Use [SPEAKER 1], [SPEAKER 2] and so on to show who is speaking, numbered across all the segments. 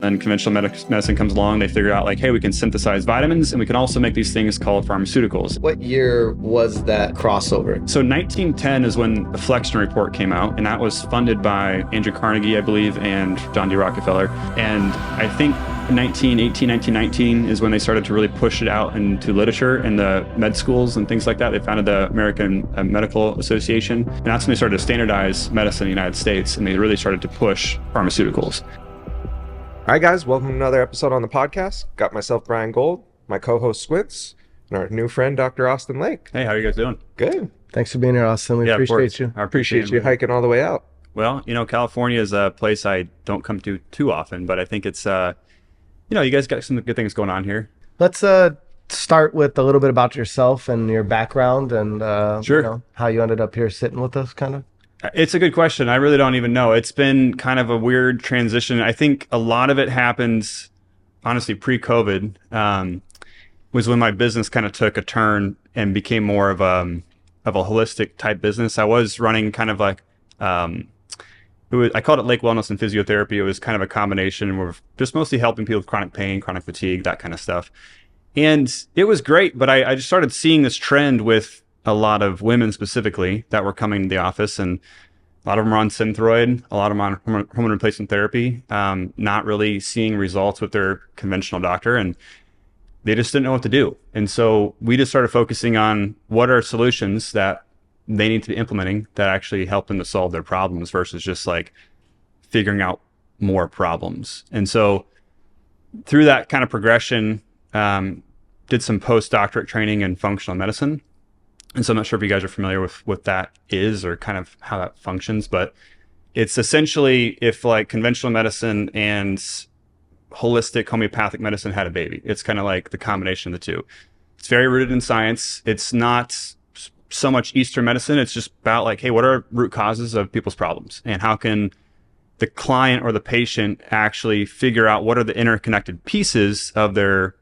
[SPEAKER 1] Then conventional medicine comes along. They figure out like, hey, we can synthesize vitamins and we can also make these things called pharmaceuticals.
[SPEAKER 2] What year was that crossover?
[SPEAKER 1] So 1910 is when the Flexner Report came out, and that was funded by Andrew Carnegie, I believe, and John D. Rockefeller. And I think 1918, 1919 is when they started to really push it out into literature in the med schools and things like that. They founded the American Medical Association, and that's when they started to standardize medicine in the United States, and they really started to push pharmaceuticals.
[SPEAKER 3] All right, guys, welcome to another episode on the podcast. Got myself, Brian Gold, my co-host, Squints, and our new friend, Dr. Austin Lake.
[SPEAKER 1] Hey, how are you guys doing?
[SPEAKER 3] Good.
[SPEAKER 2] Thanks for being here, Austin. We appreciate you.
[SPEAKER 1] I appreciate
[SPEAKER 3] you hiking all the way out.
[SPEAKER 1] Well, California is a place I don't come to too often, but I think it's, you guys got some good things going on here.
[SPEAKER 2] Let's start with a little bit about yourself and your background and
[SPEAKER 1] Sure.
[SPEAKER 2] how you ended up here sitting with us, kind of.
[SPEAKER 1] It's a good question. I really don't even know. It's been kind of a weird transition. I think a lot of it happens, honestly, pre-COVID, was when my business kind of took a turn and became more of a holistic type business. I was running kind of like, I called it Lake Wellness and Physiotherapy. It was kind of a combination of just mostly helping people with chronic pain, chronic fatigue, that kind of stuff. And it was great, but I just started seeing this trend with a lot of women specifically that were coming to the office, and a lot of them are on Synthroid, a lot of them on hormone replacement therapy, not really seeing results with their conventional doctor, and they just didn't know what to do. And so we just started focusing on what are solutions that they need to be implementing that actually help them to solve their problems versus just like figuring out more problems. And so through that kind of progression, did some postdoctorate training in functional medicine. And so I'm not sure if you guys are familiar with what that is or kind of how that functions, but it's essentially if like conventional medicine and holistic homeopathic medicine had a baby. It's kind of like the combination of the two. It's very rooted in science. It's not so much Eastern medicine. It's just about like, hey, what are root causes of people's problems? And how can the client or the patient actually figure out what are the interconnected pieces of their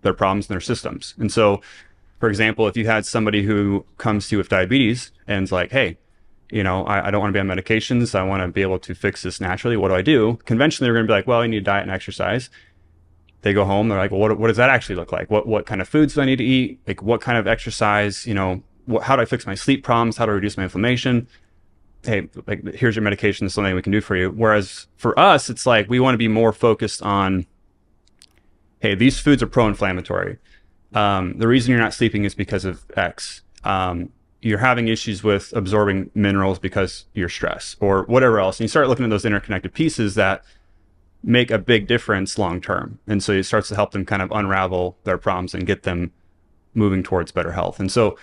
[SPEAKER 1] problems and their systems? And so, for example, if you had somebody who comes to you with diabetes and is like, hey, I don't want to be on medications. I want to be able to fix this naturally. What do I do? Conventionally, they're going to be like, well, you need diet and exercise. They go home. They're like, well, what does that actually look like? What kind of foods do I need to eat? Like, what kind of exercise? How do I fix my sleep problems? How do I reduce my inflammation? Hey, like, here's your medication. There's something we can do for you. Whereas for us, it's like we want to be more focused on, hey, these foods are pro-inflammatory. The reason you're not sleeping is because of X. You're having issues with absorbing minerals because you're stressed or whatever else. And you start looking at those interconnected pieces that make a big difference long term. And so it starts to help them kind of unravel their problems and get them moving towards better health. And so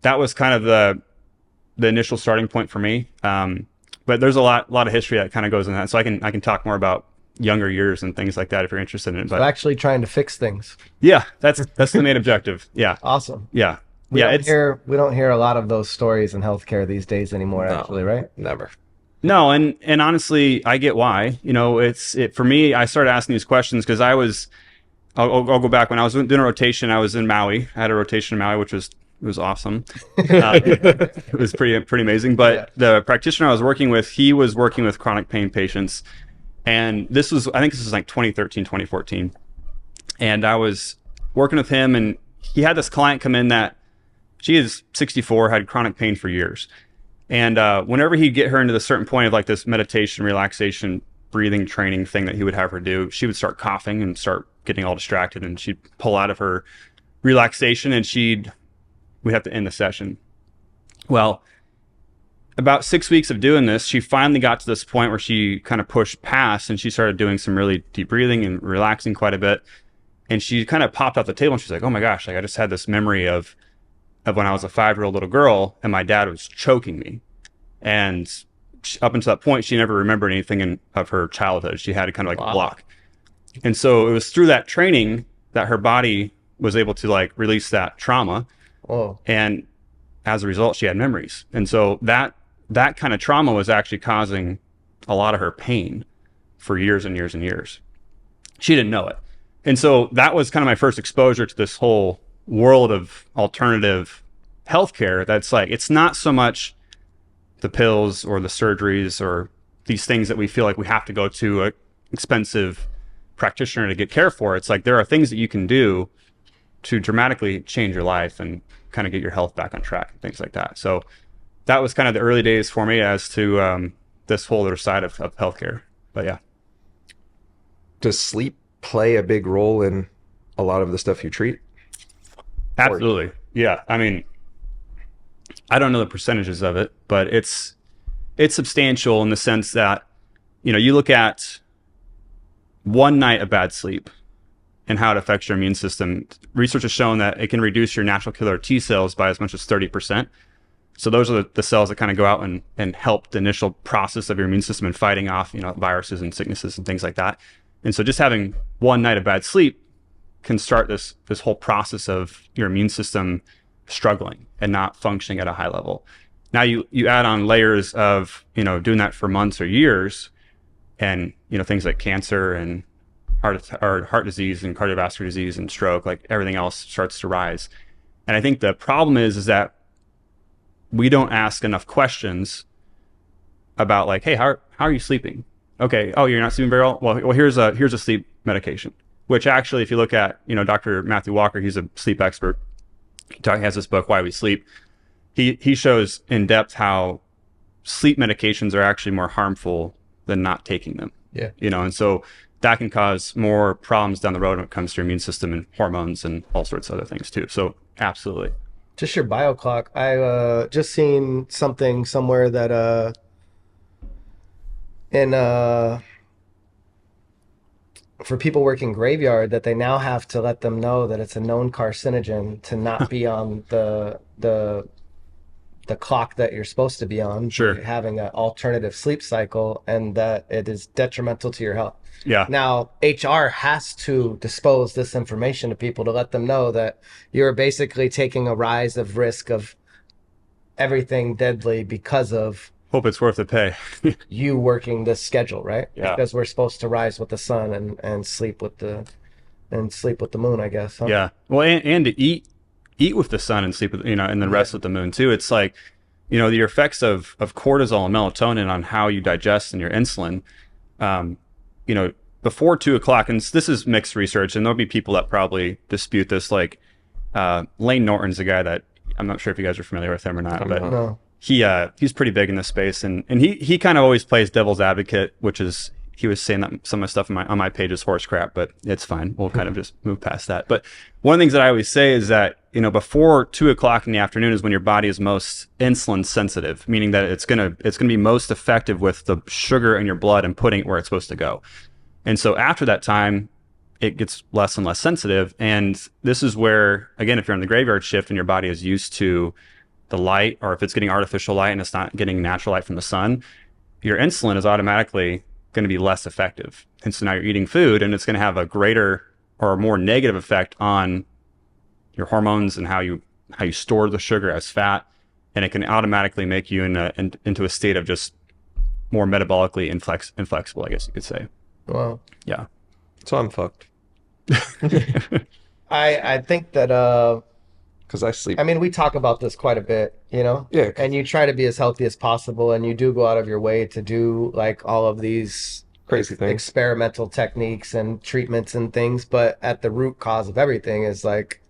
[SPEAKER 1] that was kind of the initial starting point for me. But there's a lot of history that kind of goes in that. So I can talk more about younger years and things like that if you're interested in it. But
[SPEAKER 2] so actually trying to fix things.
[SPEAKER 1] Yeah, that's the main objective. Yeah.
[SPEAKER 2] Awesome.
[SPEAKER 1] Yeah.
[SPEAKER 2] We don't hear a lot of those stories in healthcare these days anymore, actually, right?
[SPEAKER 3] Never.
[SPEAKER 1] No, and honestly, I get why. For me, I started asking these questions because I'll go back when I was doing a rotation. I was in Maui. I had a rotation in Maui, which was awesome. It was pretty amazing. But the practitioner I was working with, he was working with chronic pain patients. And I think this was like 2013, 2014. And I was working with him, and he had this client come in that she is 64, had chronic pain for years. And whenever he'd get her into the certain point of like this meditation, relaxation, breathing training thing that he would have her do, she would start coughing and start getting all distracted, and she'd pull out of her relaxation and we'd have to end the session. Well, about 6 weeks of doing this, she finally got to this point where she kind of pushed past and she started doing some really deep breathing and relaxing quite a bit. And she kind of popped off the table and she's like, oh my gosh, like I just had this memory of when I was a 5-year-old little girl and my dad was choking me. And up until that point, she never remembered anything of her childhood. She had a kind of like block. And so it was through that training that her body was able to like release that trauma.
[SPEAKER 2] Whoa.
[SPEAKER 1] And as a result, she had memories. And so that kind of trauma was actually causing a lot of her pain for years and years and years. She didn't know it. And so that was kind of my first exposure to this whole world of alternative healthcare. That's like, it's not so much the pills or the surgeries or these things that we feel like we have to go to expensive practitioner to get care for, it's like there are things that you can do to dramatically change your life and kind of get your health back on track and things like that. So that was kind of the early days for me as to this whole other side of healthcare. But yeah.
[SPEAKER 3] Does sleep play a big role in a lot of the stuff you treat?
[SPEAKER 1] Absolutely. Yeah. I mean, I don't know the percentages of it, but it's substantial in the sense that, you look at one night of bad sleep and how it affects your immune system. Research has shown that it can reduce your natural killer T cells by as much as 30%. So those are the cells that kind of go out and help the initial process of your immune system in fighting off, viruses and sicknesses and things like that. And so just having one night of bad sleep can start this whole process of your immune system struggling and not functioning at a high level. Now you add on layers of, doing that for months or years, and, things like cancer and heart disease and cardiovascular disease and stroke, like everything else starts to rise. And I think the problem is that we don't ask enough questions about like, hey, how are you sleeping? Okay. Oh, you're not sleeping very well. Well, here's a sleep medication, which actually, if you look at, Dr. Matthew Walker, he's a sleep expert. He has this book, Why We Sleep. He shows in depth how sleep medications are actually more harmful than not taking them.
[SPEAKER 2] Yeah.
[SPEAKER 1] And so that can cause more problems down the road when it comes to your immune system and hormones and all sorts of other things too. So absolutely.
[SPEAKER 2] Just your bio clock. I just seen something somewhere that for people working graveyard, that they now have to let them know that it's a known carcinogen to not be on the clock that you're supposed to be on.
[SPEAKER 1] Sure.
[SPEAKER 2] You're having an alternative sleep cycle, and that it is detrimental to your health.
[SPEAKER 1] Yeah.
[SPEAKER 2] Now, HR has to dispose this information to people to let them know that you're basically taking a rise of risk of everything deadly because of
[SPEAKER 1] Hope it's worth the pay.
[SPEAKER 2] you working this schedule, right?
[SPEAKER 1] Yeah.
[SPEAKER 2] Because we're supposed to rise with the sun and sleep with the moon, I guess. Huh?
[SPEAKER 1] Yeah. Well, and to eat with the sun and sleep with, and then rest with the moon too. It's like, the effects of cortisol and melatonin on how you digest and your insulin, before 2:00, and this is mixed research, and there'll be people that probably dispute this. Like, Lane Norton's a guy that I'm not sure if you guys are familiar with him or not, but
[SPEAKER 2] No.
[SPEAKER 1] he's pretty big in this space, and he kind of always plays devil's advocate, which is, he was saying that some of the stuff on my page is horse crap, but it's fine. We'll kind of just move past that. But one of the things that I always say is that, before 2:00 in the afternoon is when your body is most insulin sensitive, meaning that it's gonna be most effective with the sugar in your blood and putting it where it's supposed to go. And so after that time, it gets less and less sensitive. And this is where, again, if you're on the graveyard shift and your body is used to the light, or if it's getting artificial light and it's not getting natural light from the sun, your insulin is automatically going to be less effective. And so now you're eating food, and it's going to have a greater or a more negative effect on your hormones and how you store the sugar as fat. And it can automatically make you into a state of just more metabolically inflexible, I guess you could say.
[SPEAKER 2] Well,
[SPEAKER 1] Yeah.
[SPEAKER 3] So I'm fucked
[SPEAKER 2] I think that
[SPEAKER 3] because I sleep.
[SPEAKER 2] I mean, we talk about this quite a bit,
[SPEAKER 3] Yeah.
[SPEAKER 2] and you try to be as healthy as possible, and you do go out of your way to do like all of these
[SPEAKER 3] Crazy things.
[SPEAKER 2] experimental techniques and treatments and things, but at the root cause of everything is like,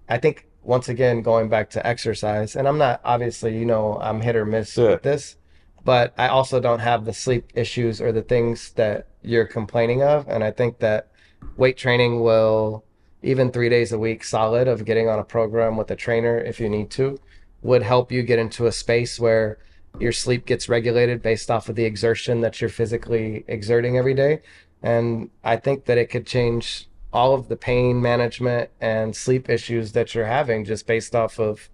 [SPEAKER 2] I think, once again, going back to exercise, and I'm not, obviously, I'm hit or miss with this, but I also don't have the sleep issues or the things that you're complaining of. And I think that weight training will, even 3 days a week solid of getting on a program with a trainer if you need to, would help you get into a space where your sleep gets regulated based off of the exertion that you're physically exerting every day. And I think that it could change all of the pain management and sleep issues that you're having just based off of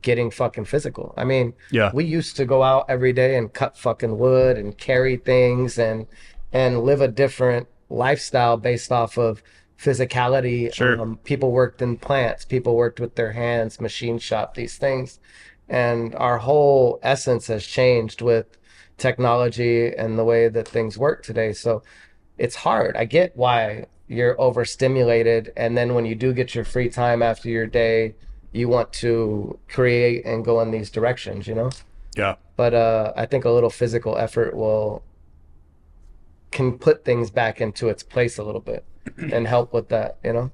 [SPEAKER 2] getting fucking physical. I mean,
[SPEAKER 1] Yeah.
[SPEAKER 2] we used to go out every day and cut fucking wood and carry things and live a different lifestyle based off of physicality.
[SPEAKER 1] Sure.
[SPEAKER 2] People worked in plants, people worked with their hands, machine shop, these things. And our whole essence has changed with technology and the way that things work today. So it's hard. I get why you're overstimulated, and then when you do get your free time after your day, you want to create and go in these directions,
[SPEAKER 1] Yeah.
[SPEAKER 2] But I think a little physical effort will can put things back into its place a little bit and help with that, you know?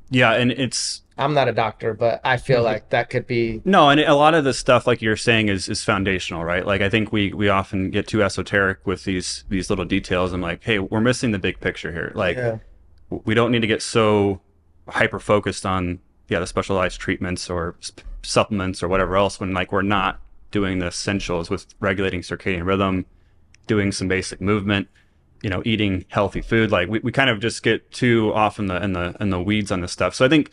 [SPEAKER 1] Yeah, and it's
[SPEAKER 2] I'm not a doctor, but I feel like that could be.
[SPEAKER 1] no, and a lot of the stuff like you're saying is foundational, right? Like I think we often get too esoteric with these little details. I'm like, hey, we're missing the big picture here. Like
[SPEAKER 2] Yeah.
[SPEAKER 1] we don't need to get so hyper focused on the specialized treatments or supplements or whatever else when like we're not doing the essentials with regulating circadian rhythm, doing some basic movement, eating healthy food. Like we kind of just get too off in the weeds on this stuff. So I think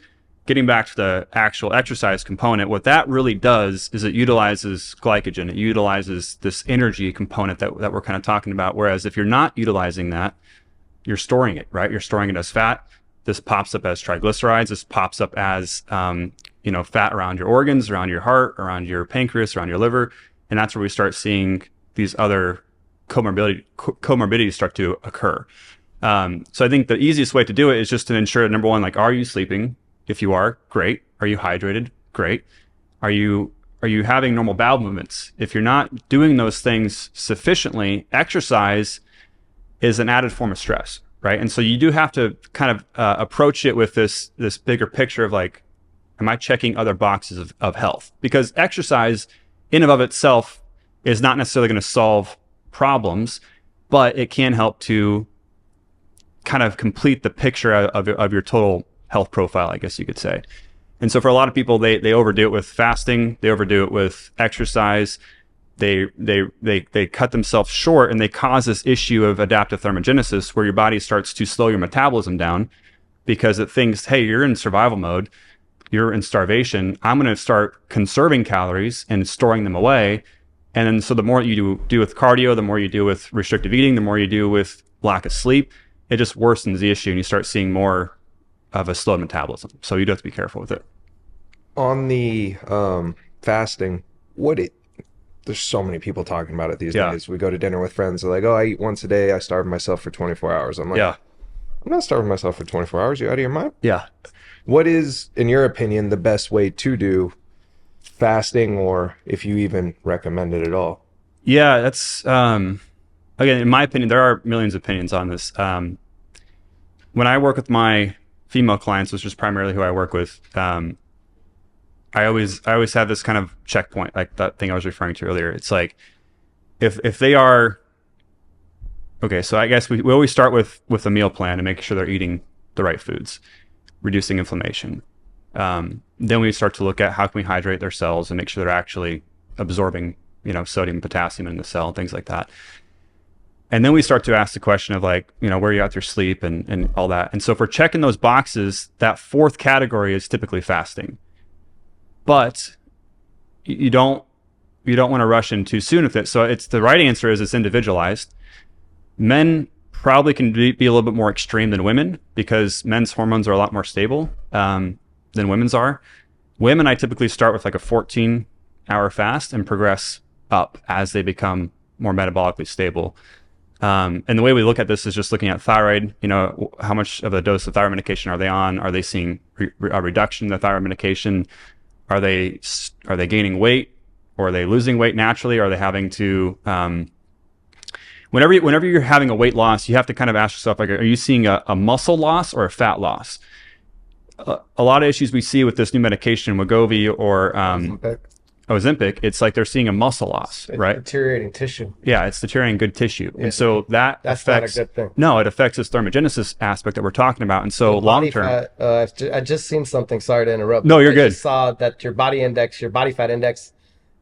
[SPEAKER 1] getting back to the actual exercise component, what that really does is it utilizes glycogen. It utilizes this energy component that we're kind of talking about. Whereas if you're not utilizing that, you're storing it, right? You're storing it as fat. This pops up as triglycerides. This pops up as, fat around your organs, around your heart, around your pancreas, around your liver. And that's where we start seeing these other comorbidities start to occur. So I think the easiest way to do it is just to ensure, number one, like, are you sleeping? If you are, great. Are you hydrated? Great. Are you having normal bowel movements? If you're not doing those things sufficiently, exercise is an added form of stress, right? And so you do have to kind of approach it with this bigger picture of like, am I checking other boxes of health? Because exercise in and of itself is not necessarily going to solve problems, but it can help to kind of complete the picture of your total health profile, I guess you could say. And so for a lot of people, they overdo it with fasting, they overdo it with exercise, they cut themselves short, and they cause this issue of adaptive thermogenesis where your body starts to slow your metabolism down because it thinks, hey, you're in survival mode, you're in starvation, I'm going to start conserving calories and storing them away. And then so the more you do with cardio, the more you do with restrictive eating, the more you do with lack of sleep, it just worsens the issue and you start seeing more of a slow metabolism. So you do have to be careful with it.
[SPEAKER 3] On the fasting, there's so many people talking about it these days. We go to dinner with friends, they're like, oh, I eat once a day, I starve myself for 24 hours. I'm like, I'm not starving myself for 24 hours. You out of your mind?
[SPEAKER 1] Yeah.
[SPEAKER 3] What is, in your opinion, the best way to do fasting, or if you even recommend it at all?
[SPEAKER 1] Yeah, that's, again, in my opinion, there are millions of opinions on this. When I work with my female clients, which is primarily who I work with, I always have this kind of checkpoint, like that thing I was referring to earlier. It's like, if they are, okay, so I guess we always start with a meal plan and make sure they're eating the right foods, reducing inflammation. Then we start to look at how can we hydrate their cells and make sure they're actually absorbing, sodium and potassium in the cell and things like that. And then we start to ask the question of like, where are you at your sleep and all that. And so if we're checking those boxes, that fourth category is typically fasting. But you don't want to rush in too soon with it. So it's the right answer is it's individualized. Men probably can be a little bit more extreme than women because men's hormones are a lot more stable than women's are. Women, I typically start with like a 14-hour fast and progress up as they become more metabolically stable. And the way we look at this is just looking at thyroid, how much of a dose of thyroid medication are they on? Are they seeing a reduction in the thyroid medication? Are they gaining weight, or are they losing weight naturally? Are they having to, whenever you're having a weight loss, you have to kind of ask yourself, like, are you seeing a muscle loss or a fat loss? A lot of issues we see with this new medication, Wegovy or Ozempic, it's like they're seeing a muscle loss, right?
[SPEAKER 2] Deteriorating tissue.
[SPEAKER 1] Yeah, it's deteriorating good tissue. Yeah. And so that's affects,
[SPEAKER 2] not a good thing.
[SPEAKER 1] No, it affects this thermogenesis aspect that we're talking about. And so long term.
[SPEAKER 2] I just seen something, sorry to interrupt.
[SPEAKER 1] No, you're good.
[SPEAKER 2] I just saw that your body fat index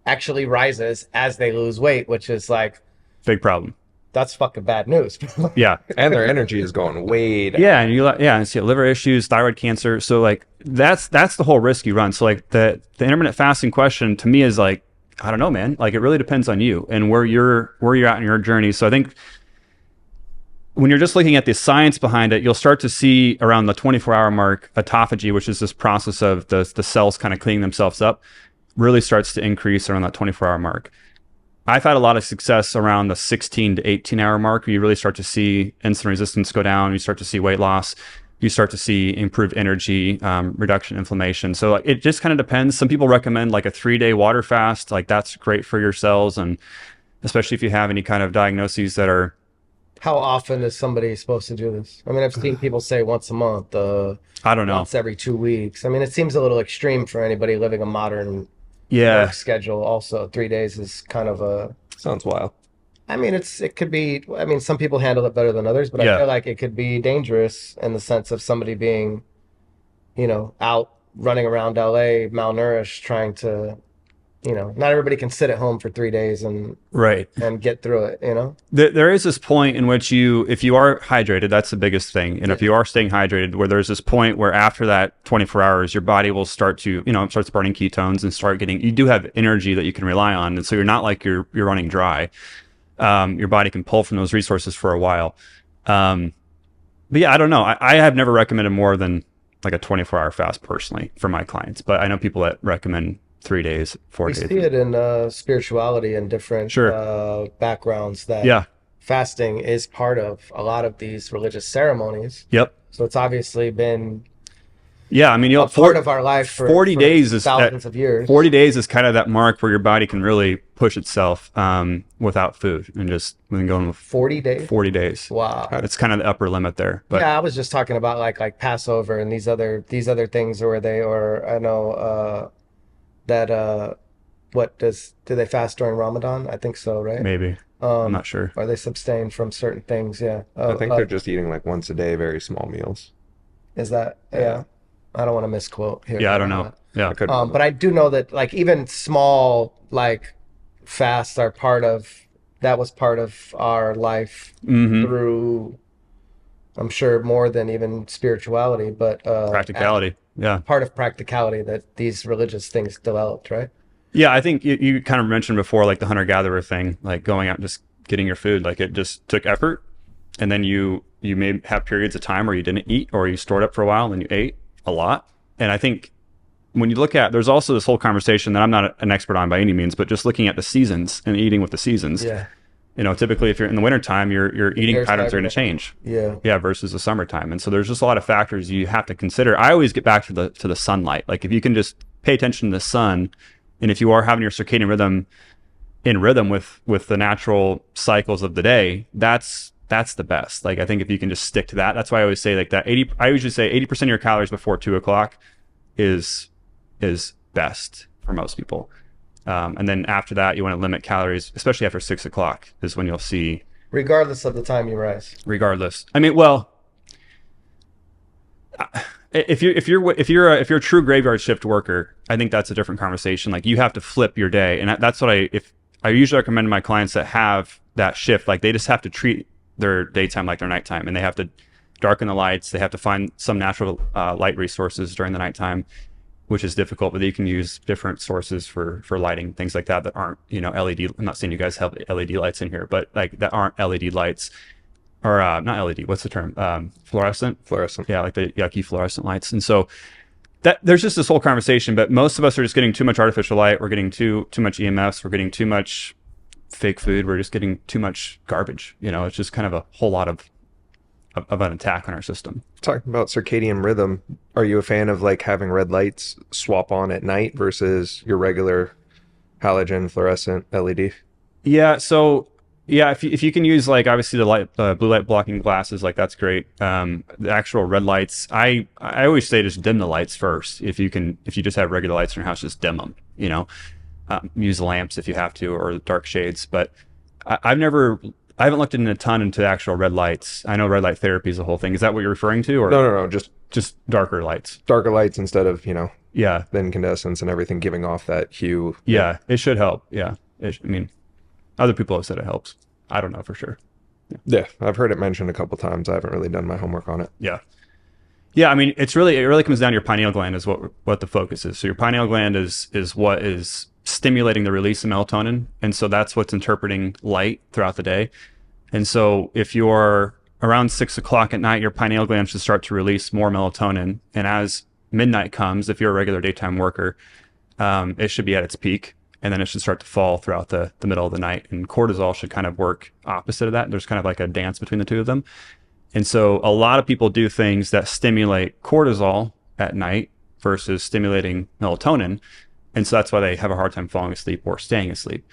[SPEAKER 2] actually rises as they lose weight, which is like.
[SPEAKER 1] Big problem.
[SPEAKER 2] That's fucking bad news.
[SPEAKER 3] Yeah. And their energy is going way down.
[SPEAKER 1] Yeah. And see liver issues, thyroid cancer. So like that's the whole risk you run. So like the intermittent fasting question to me is like, I don't know, man. Like it really depends on you and where you're at in your journey. So I think when you're just looking at the science behind it, you'll start to see around the 24-hour mark, autophagy, which is this process of the cells kind of cleaning themselves up, really starts to increase around that 24-hour mark. I've had a lot of success around the 16 to 18-hour mark where you really start to see insulin resistance go down. You start to see weight loss. You start to see improved energy, reduction in inflammation. So it just kind of depends. Some people recommend like a 3-day water fast. Like that's great for your cells. And especially if you have any kind of diagnoses that are
[SPEAKER 2] How often is somebody supposed to do this? I mean, I've seen people say once a month,
[SPEAKER 1] I don't know.
[SPEAKER 2] once every 2 weeks. I mean, it seems a little extreme for anybody living a modern
[SPEAKER 1] Yeah.
[SPEAKER 2] work schedule. Also, 3 days is kind of a.
[SPEAKER 3] Sounds wild.
[SPEAKER 2] I mean, it could be. I mean, some people handle it better than others, but I
[SPEAKER 1] Yeah.
[SPEAKER 2] feel like it could be dangerous in the sense of somebody being, out running around LA malnourished, trying to, not everybody can sit at home for 3 days
[SPEAKER 1] Right.
[SPEAKER 2] and get through it.
[SPEAKER 1] There is this point in which if you are hydrated, that's the biggest thing. And if you are staying hydrated, where there's this point where after that 24 hours, your body will start to, it starts burning ketones and you do have energy that you can rely on. And so you're not like you're running dry. Your body can pull from those resources for a while. But yeah, I don't know. I have never recommended more than like a 24-hour fast personally for my clients, but I know people that recommend 3 days, 4 days.
[SPEAKER 2] We see it in spirituality and different backgrounds that
[SPEAKER 1] Yeah.
[SPEAKER 2] fasting is part of a lot of these religious ceremonies.
[SPEAKER 1] Yep.
[SPEAKER 2] So it's obviously been
[SPEAKER 1] Yeah, I mean,
[SPEAKER 2] a part of our life for
[SPEAKER 1] 40 days is
[SPEAKER 2] thousands of years.
[SPEAKER 1] 40 days is kind of that mark where your body can really push itself without food and just going with
[SPEAKER 2] 40 days?
[SPEAKER 1] 40 days.
[SPEAKER 2] Wow.
[SPEAKER 1] It's kind of the upper limit there. But
[SPEAKER 2] yeah, I was just talking about like Passover and these other things or I know that do they fast during Ramadan? I think so, right?
[SPEAKER 1] maybe. I'm not sure.
[SPEAKER 2] Or they abstain from certain things, yeah.
[SPEAKER 3] I think they're just eating like once a day, very small meals.
[SPEAKER 2] Is that yeah. I don't want to misquote here.
[SPEAKER 1] Yeah, I don't know. Yeah.
[SPEAKER 2] But I do know that like even small like fasts are that was part of our life through, I'm sure more than even spirituality, but
[SPEAKER 1] Practicality. Yeah.
[SPEAKER 2] part of practicality that these religious things developed, right?
[SPEAKER 1] Yeah, I think you kind of mentioned before, like the hunter-gatherer thing, like going out and just getting your food. Like it just took effort. And then you may have periods of time where you didn't eat or you stored up for a while and then you ate a lot. And I think when you look at, there's also this whole conversation that I'm not an expert on by any means, but just looking at the seasons and eating with the seasons.
[SPEAKER 2] Yeah.
[SPEAKER 1] Typically if you're in the wintertime, your eating patterns are going to change.
[SPEAKER 2] Yeah.
[SPEAKER 1] Yeah, versus the summertime. And so there's just a lot of factors you have to consider. I always get back to the sunlight. Like if you can just pay attention to the sun, and if you are having your circadian rhythm in rhythm with the natural cycles of the day, that's the best. Like I think if you can just stick to that, that's why I always say like that I usually say 80% of your calories before 2:00 is best for most people. And then after that, you want to limit calories, especially after 6:00 is when you'll see.
[SPEAKER 2] Regardless of the time you rise.
[SPEAKER 1] Regardless. I mean, well, if you're a true graveyard shift worker, I think that's a different conversation. Like you have to flip your day. And that's what I usually recommend to my clients that have that shift, like they just have to treat their daytime like their nighttime, and they have to darken the lights. They have to find some natural light resources during the nighttime, which is difficult, but you can use different sources for lighting, things like that aren't, LED. I'm not saying you guys have LED lights in here, but like that aren't LED lights or not LED. What's the term? Fluorescent. Yeah. Like the yucky fluorescent lights. And so that there's just this whole conversation, but most of us are just getting too much artificial light. We're getting too much EMFs. We're getting too much fake food. We're just getting too much garbage. It's just kind of a whole lot of an attack on our system.
[SPEAKER 3] Talking about circadian rhythm, are you a fan of like having red lights swap on at night versus your regular halogen fluorescent LED?
[SPEAKER 1] Yeah. So yeah, if you can use like obviously the blue light blocking glasses, like that's great. The actual red lights, I always say just dim the lights first. If you just have regular lights in your house, just dim them. Use lamps if you have to, or dark shades. But I haven't looked a ton into actual red lights. I know red light therapy is the whole thing. Is that what you're referring to? Or
[SPEAKER 3] No,
[SPEAKER 1] just darker lights.
[SPEAKER 3] Darker lights instead of,
[SPEAKER 1] Yeah.
[SPEAKER 3] the incandescence and everything giving off that hue.
[SPEAKER 1] Yeah, it should help. Yeah. I mean, other people have said it helps. I don't know for sure.
[SPEAKER 3] Yeah, I've heard it mentioned a couple times. I haven't really done my homework on it.
[SPEAKER 1] Yeah. Yeah, I mean, it really comes down to your pineal gland is what the focus is. So your pineal gland is what is stimulating the release of melatonin. And so that's what's interpreting light throughout the day. And so if you're around 6:00 at night, your pineal gland should start to release more melatonin. And as midnight comes, if you're a regular daytime worker, it should be at its peak. And then it should start to fall throughout the middle of the night. And cortisol should kind of work opposite of that. There's kind of like a dance between the two of them. And so a lot of people do things that stimulate cortisol at night versus stimulating melatonin. And so that's why they have a hard time falling asleep or staying asleep.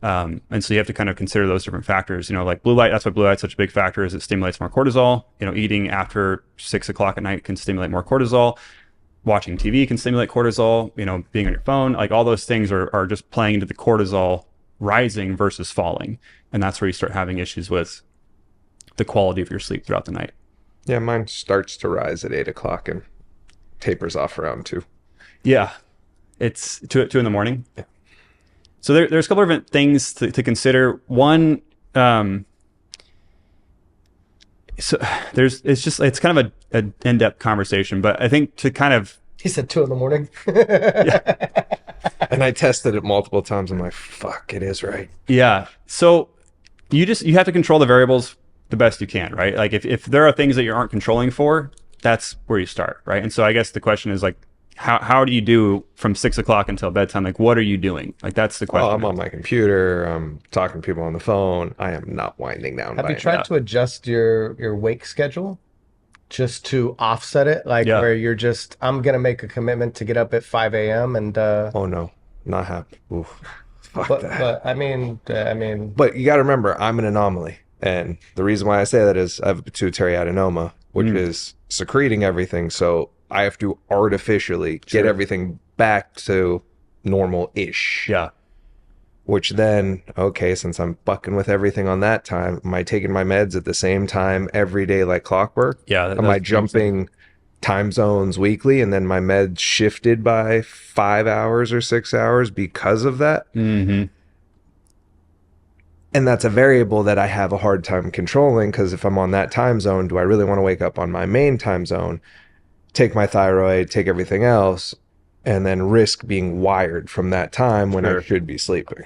[SPEAKER 1] And so you have to kind of consider those different factors, like blue light. That's why blue light's such a big factor, is it stimulates more cortisol. Eating after 6 o'clock at night can stimulate more cortisol. Watching TV can stimulate cortisol. Being on your phone, like all those things are just playing into the cortisol rising versus falling. And that's where you start having issues with the quality of your sleep throughout the night.
[SPEAKER 3] Yeah, mine starts to rise at 8 o'clock and tapers off around 2.
[SPEAKER 1] Yeah. It's 2 in the morning.
[SPEAKER 3] Yeah.
[SPEAKER 1] So there's a couple of different things to consider. One, it's kind of a in-depth conversation, but I think to kind of...
[SPEAKER 2] He said 2 in the morning.
[SPEAKER 1] Yeah.
[SPEAKER 3] And I tested it multiple times. I'm like, fuck, it is right.
[SPEAKER 1] Yeah. So you have to control the variables the best you can, right? Like if there are things that you aren't controlling for, that's where you start, right? And so I guess the question is like, how do you do from 6 o'clock until bedtime? Like, what are you doing? Like, that's the question.
[SPEAKER 3] I'm on my computer. I'm talking to people on the phone. I am not winding down.
[SPEAKER 2] Have you tried to adjust your wake schedule just to offset it? Like where you're just, I'm going to make a commitment to get up at 5 a.m. and...
[SPEAKER 3] Oh, no. Not happy. Oof. Fuck that.
[SPEAKER 2] But I mean...
[SPEAKER 3] But you got to remember, I'm an anomaly. And the reason why I say that is I have a pituitary adenoma, which is secreting everything. So I have to artificially get everything back to normal-ish.
[SPEAKER 1] Yeah.
[SPEAKER 3] Which then, okay, since I'm fucking with everything on that time, am I taking my meds at the same time every day like clockwork?
[SPEAKER 1] Yeah.
[SPEAKER 3] Am I jumping time zones weekly and then my meds shifted by 5 hours or 6 hours because of that?
[SPEAKER 1] Mm-hmm.
[SPEAKER 3] And that's a variable that I have a hard time controlling, because if I'm on that time zone, do I really want to wake up on my main time zone, take my thyroid, take everything else, and then risk being wired from that time when I should be sleeping?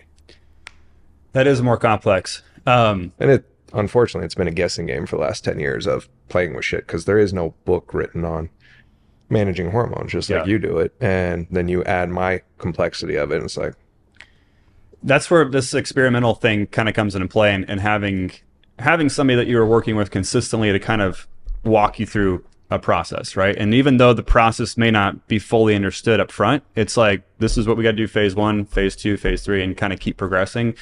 [SPEAKER 1] That is more complex.
[SPEAKER 3] And unfortunately, it's been a guessing game for the last 10 years of playing with shit, because there is no book written on managing hormones, just like you do it. And then you add my complexity of it, and it's like...
[SPEAKER 1] That's where this experimental thing kind of comes into play, and having somebody that you are working with consistently to kind of walk you through a process, right? And even though the process may not be fully understood up front, it's like, this is what we got to do phase 1, phase 2, phase 3, and kind of keep progressing.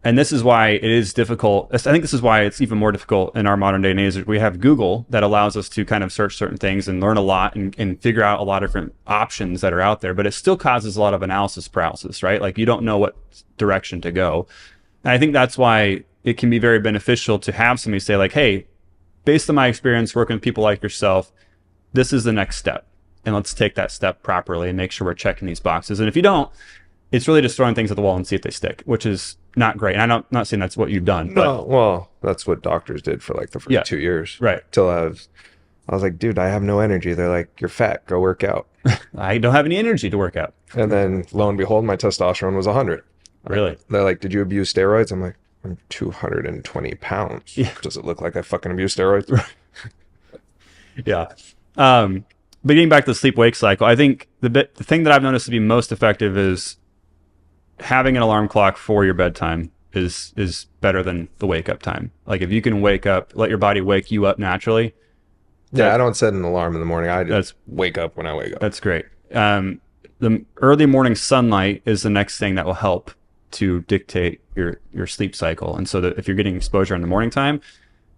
[SPEAKER 1] And this is why it is difficult. I think this is why it's even more difficult in our modern day and age. We have Google that allows us to kind of search certain things and learn a lot and figure out a lot of different options that are out there, but it still causes a lot of analysis paralysis, right? Like you don't know what direction to go. And I think that's why it can be very beneficial to have somebody say like, hey, based on my experience working with people like yourself, this is the next step. And let's take that step properly and make sure we're checking these boxes. And if you don't, it's really just throwing things at the wall and see if they stick, which is not great. And I'm not saying that's what you've done.
[SPEAKER 3] No, well, that's what doctors did for like the first 2 years.
[SPEAKER 1] Right.
[SPEAKER 3] Till I was like, dude, I have no energy. They're like, you're fat, go work out.
[SPEAKER 1] I don't have any energy to work out.
[SPEAKER 3] And then lo and behold, my testosterone was 100.
[SPEAKER 1] Really?
[SPEAKER 3] They're like, did you abuse steroids? I'm like, I'm 220 pounds. Yeah. Does it look like I fucking abuse steroids?
[SPEAKER 1] Yeah. But getting back to the sleep-wake cycle, I think the thing that I've noticed to be most effective is having an alarm clock for your bedtime is better than the wake-up time. Like if you can wake up, let your body wake you up naturally.
[SPEAKER 3] Yeah, I don't set an alarm in the morning. I just wake up when I wake up.
[SPEAKER 1] That's great. The early morning sunlight is the next thing that will help to dictate your sleep cycle. And so that if you're getting exposure in the morning time,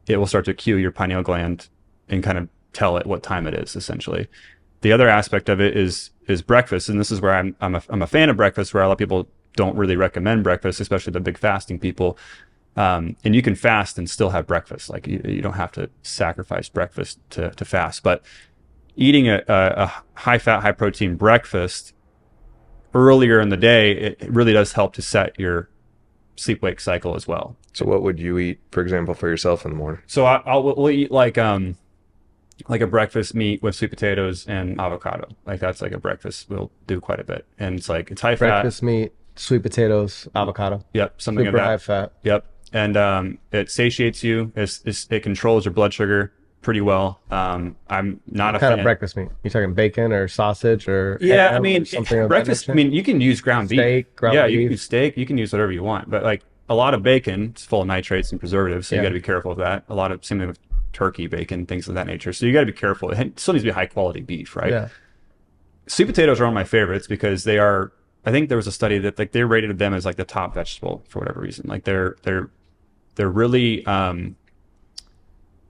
[SPEAKER 1] it will start to cue your pineal gland and kind of tell it what time it is, essentially. The other aspect of it is breakfast, and this is where I'm a fan of breakfast, where a lot of people don't really recommend breakfast, especially the big fasting people. And you can fast and still have breakfast. Like you don't have to sacrifice breakfast to fast. But eating a high fat, high protein breakfast earlier in the day, it really does help to set your sleep wake cycle as well.
[SPEAKER 3] So what would you eat, for example, for yourself in the morning?
[SPEAKER 1] So we'll eat like a breakfast meat with sweet potatoes and avocado. Like that's like a breakfast we'll do quite a bit. And it's high fat.
[SPEAKER 2] Breakfast meat, sweet potatoes, avocado.
[SPEAKER 1] Yep. Something
[SPEAKER 2] super
[SPEAKER 1] of that.
[SPEAKER 2] High fat.
[SPEAKER 1] Yep. And it satiates you. It controls your blood sugar pretty well. I'm not
[SPEAKER 2] what kind of breakfast meat? You talking bacon or sausage or
[SPEAKER 1] ham, I mean
[SPEAKER 2] something
[SPEAKER 1] breakfast. I mean you can use ground beef,
[SPEAKER 2] steak, ground beef.
[SPEAKER 1] You can use steak. You can use whatever you want. But like a lot of bacon, it's full of nitrates and preservatives, so you got to be careful of that. A lot of same thing with turkey, bacon, things of that nature. So you got to be careful. It still needs to be high quality beef, right?
[SPEAKER 2] Yeah.
[SPEAKER 1] Sweet potatoes are one of my favorites because they are I think there was a study that like they rated them as like the top vegetable for whatever reason. Like they're really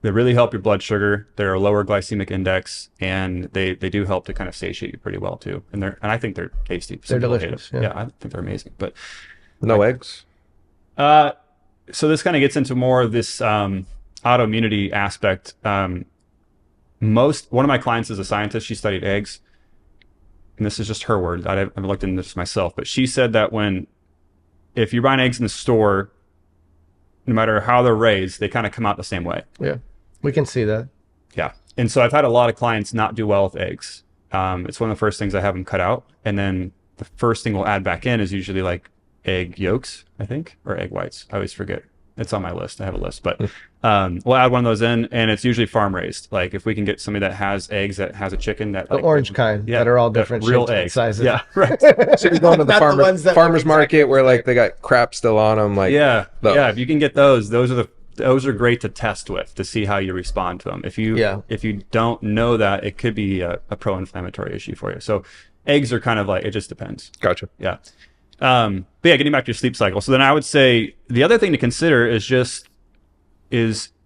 [SPEAKER 1] they really help your blood sugar. They're a lower glycemic index, and they do help to kind of satiate you pretty well too. And I think they're tasty.
[SPEAKER 2] They're delicious.
[SPEAKER 1] Yeah, I think they're amazing. But
[SPEAKER 3] No eggs?
[SPEAKER 1] so this kind of gets into more of this autoimmunity aspect. One of my clients is a scientist. She studied eggs, and this is just her word. I haven't looked into this myself, but she said that if you're buying eggs in the store, no matter how they're raised, they kind of come out the same way.
[SPEAKER 2] Yeah, we can see that.
[SPEAKER 1] Yeah. And so I've had a lot of clients not do well with eggs. It's one of the first things I have them cut out. And then the first thing we'll add back in is usually like egg yolks, I think, or egg whites. I always forget. It's on my list. I have a list, but we'll add one of those in, and it's usually farm raised. Like if we can get somebody that has eggs, that has a chicken that
[SPEAKER 2] The orange kind that are all different
[SPEAKER 1] real
[SPEAKER 2] shapes and
[SPEAKER 1] eggs.
[SPEAKER 2] sizes.
[SPEAKER 1] Yeah, right.
[SPEAKER 3] So you're going to the
[SPEAKER 2] Not the ones that
[SPEAKER 3] farmer's
[SPEAKER 2] look
[SPEAKER 3] market
[SPEAKER 2] exactly
[SPEAKER 3] where
[SPEAKER 2] the
[SPEAKER 3] like they got crap still on them. Like
[SPEAKER 1] Yeah,
[SPEAKER 3] those.
[SPEAKER 1] yeah. If you can get those are great to test with to see how you respond to them. If you don't know that, it could be a pro-inflammatory issue for you. So eggs are kind of like, it just depends.
[SPEAKER 3] Gotcha.
[SPEAKER 1] Yeah. But yeah, getting back to your sleep cycle. So then I would say the other thing to consider is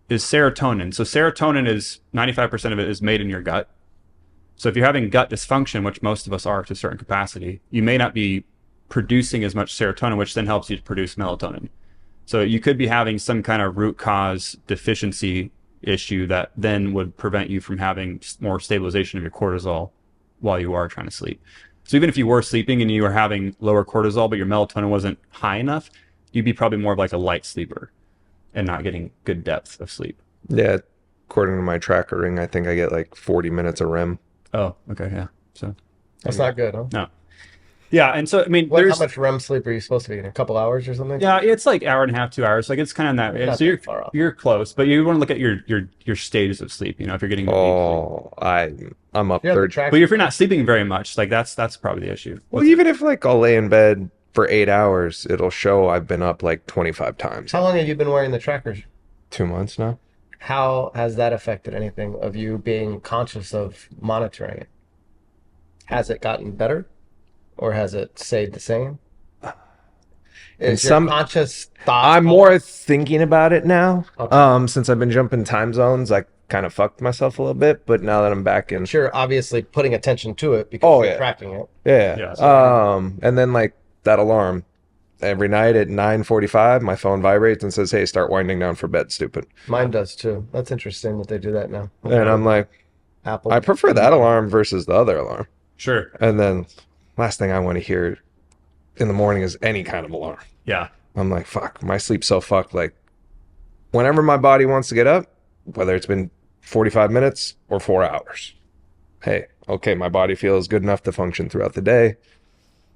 [SPEAKER 1] serotonin. So serotonin is 95% of it is made in your gut. So if you're having gut dysfunction, which most of us are to a certain capacity, you may not be producing as much serotonin, which then helps you to produce melatonin. So you could be having some kind of root cause deficiency issue that then would prevent you from having more stabilization of your cortisol while you are trying to sleep. So even if you were sleeping and you were having lower cortisol, but your melatonin wasn't high enough, you'd be probably more of like a light sleeper and not getting good depth of sleep.
[SPEAKER 3] Yeah. According to my tracker ring, I think I get like 40 minutes of REM.
[SPEAKER 1] Oh, okay. Yeah. So
[SPEAKER 2] That's not good, huh?
[SPEAKER 1] no. Yeah. And so, I mean,
[SPEAKER 2] How much REM sleep are you supposed to be getting? A couple hours or something?
[SPEAKER 1] yeah, it's like hour and a half, 2 hours. Like it's kind of in that.
[SPEAKER 2] Not
[SPEAKER 1] So
[SPEAKER 2] that far off.
[SPEAKER 1] you're close, but you want to look at your stages of sleep. You know, if you're getting deep sleep.
[SPEAKER 3] Oh, I'm up
[SPEAKER 2] You have the
[SPEAKER 3] third.
[SPEAKER 2] track-
[SPEAKER 1] But if you're not sleeping very much, like that's probably the issue.
[SPEAKER 3] Well, even if like I'll lay in bed for 8 hours, it'll show I've been up like 25 times.
[SPEAKER 2] How long have you been wearing the trackers?
[SPEAKER 3] 2 months now.
[SPEAKER 2] How has that affected anything of you being conscious of monitoring it? Has it gotten better, or has it stayed the same? Is your
[SPEAKER 3] some-
[SPEAKER 2] conscious thought?
[SPEAKER 3] I'm more thinking about it now.
[SPEAKER 2] Okay.
[SPEAKER 3] Since I've been jumping time zones, I kind of fucked myself a little bit. But now that I'm back in,
[SPEAKER 2] Sure, obviously putting attention to it because you're
[SPEAKER 3] yeah.
[SPEAKER 2] tracking it.
[SPEAKER 3] yeah.
[SPEAKER 1] Yeah.
[SPEAKER 3] And then like that alarm every night at 9:45, my phone vibrates and says, "Hey, start winding down for bed, stupid."
[SPEAKER 2] Mine does too. That's interesting that they do that now.
[SPEAKER 3] And I'm like,
[SPEAKER 2] Apple.
[SPEAKER 3] I prefer that alarm versus the other alarm.
[SPEAKER 1] Sure.
[SPEAKER 3] And then last thing I want to hear in the morning is any kind of alarm.
[SPEAKER 1] Yeah.
[SPEAKER 3] I'm like, fuck, my sleep's so fucked. Like, whenever my body wants to get up, whether it's been 45 minutes or 4 hours, hey, okay, my body feels good enough to function throughout the day.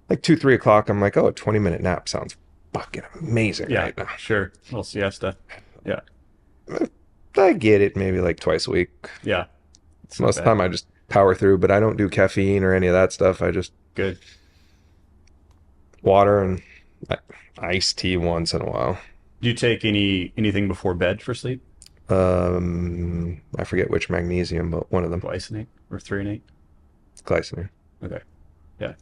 [SPEAKER 3] Like 2, 3 o'clock, I'm like, oh, a 20-minute nap sounds fucking amazing
[SPEAKER 1] Yeah.
[SPEAKER 3] right now.
[SPEAKER 1] Sure. A little siesta. Yeah.
[SPEAKER 3] I get it maybe like twice a week.
[SPEAKER 1] Yeah. It's not
[SPEAKER 3] Most of the
[SPEAKER 1] bad.
[SPEAKER 3] time I just power through, but I don't do caffeine or any of that stuff. I just
[SPEAKER 1] Good.
[SPEAKER 3] water and iced tea once in a while.
[SPEAKER 1] Do you take anything before bed for sleep?
[SPEAKER 3] I forget which magnesium, but one of them.
[SPEAKER 1] Glycinate or threonate?
[SPEAKER 3] Glycinate.
[SPEAKER 1] Okay. Yeah.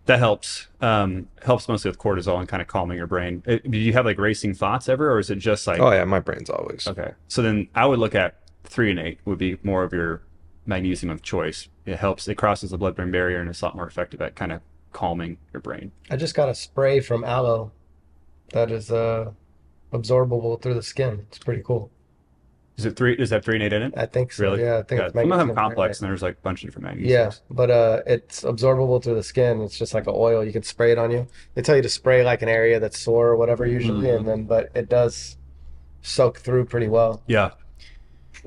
[SPEAKER 1] That helps. Helps mostly with cortisol and kind of calming your brain. Do you have like racing thoughts ever, or is it just like?
[SPEAKER 3] Oh yeah, my brain's always.
[SPEAKER 1] Okay. So then I would look at threonate would be more of your magnesium of choice. It helps. It crosses the blood-brain barrier and it's a lot more effective at kind of calming your brain.
[SPEAKER 2] I just got a spray from aloe that is absorbable through the skin. It's pretty cool.
[SPEAKER 1] Is that threonate in it?
[SPEAKER 2] I think so.
[SPEAKER 1] Really?
[SPEAKER 2] Yeah, I think
[SPEAKER 1] Yeah.
[SPEAKER 2] it's
[SPEAKER 1] Some of them
[SPEAKER 2] magnesium
[SPEAKER 1] complex,
[SPEAKER 2] threonate.
[SPEAKER 1] and there's like a bunch of different magnesiums.
[SPEAKER 2] Yeah, but it's absorbable through the skin. It's just like an oil. You can spray it on you. They tell you to spray like an area that's sore or whatever usually, and then but it does soak through pretty well.
[SPEAKER 1] Yeah.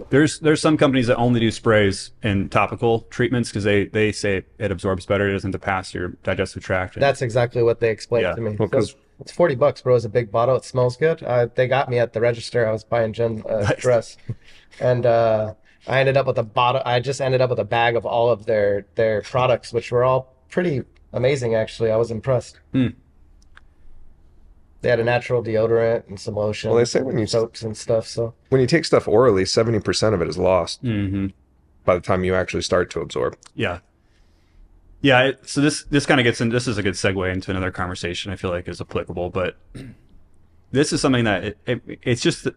[SPEAKER 1] There's some companies that only do sprays and topical treatments because they say it absorbs better. It doesn't pass your digestive tract.
[SPEAKER 2] That's exactly what they explained
[SPEAKER 1] Yeah.
[SPEAKER 2] to me.
[SPEAKER 3] Well, 'cause-
[SPEAKER 2] It's $40, bro. It's a big bottle. It smells good. They got me at the register. I was buying Jen a dress, and I ended up with a bottle. I just ended up with a bag of all of their products, which were all pretty amazing. Actually, I was impressed. They had a natural deodorant and some lotion.
[SPEAKER 3] Well, they say when you
[SPEAKER 2] soaps and stuff. So
[SPEAKER 3] take stuff orally, 70% of it is lost
[SPEAKER 1] Mm-hmm.
[SPEAKER 3] by the time you actually start to absorb.
[SPEAKER 1] Yeah. Yeah. So this kind of gets in. This is a good segue into another conversation I feel like is applicable, but this is something that it's just that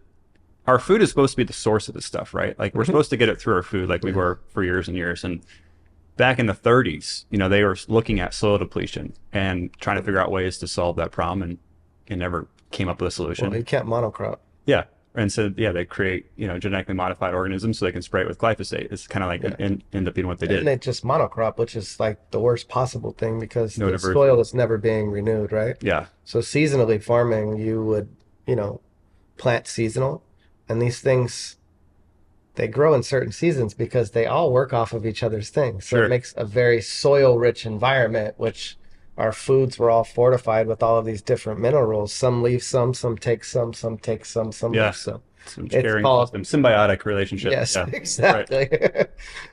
[SPEAKER 1] our food is supposed to be the source of this stuff, right? Like we're supposed to get it through our food, like we were for years and years. And back in the 30s, they were looking at soil depletion and trying to figure out ways to solve that problem, and never came up with a solution.
[SPEAKER 2] Well, you can't monocrop.
[SPEAKER 1] Yeah. And so, they create, genetically modified organisms so they can spray it with glyphosate. It's kind of like end up being what they did.
[SPEAKER 2] And they just monocrop, which is like the worst possible thing because
[SPEAKER 1] No
[SPEAKER 2] the
[SPEAKER 1] diversity.
[SPEAKER 2] soil is never being renewed, right?
[SPEAKER 1] Yeah.
[SPEAKER 2] So seasonally farming, you would, plant seasonal, and these things, they grow in certain seasons because they all work off of each other's things. So
[SPEAKER 1] Sure.
[SPEAKER 2] it makes a very soil-rich environment, which our foods were all fortified with all of these different minerals. Some leave some take some take some
[SPEAKER 1] Yeah.
[SPEAKER 2] leave some.
[SPEAKER 1] Some
[SPEAKER 2] It's
[SPEAKER 1] sharing
[SPEAKER 2] called-
[SPEAKER 1] system, symbiotic relationship.
[SPEAKER 2] Yes,
[SPEAKER 1] Yeah.
[SPEAKER 2] exactly.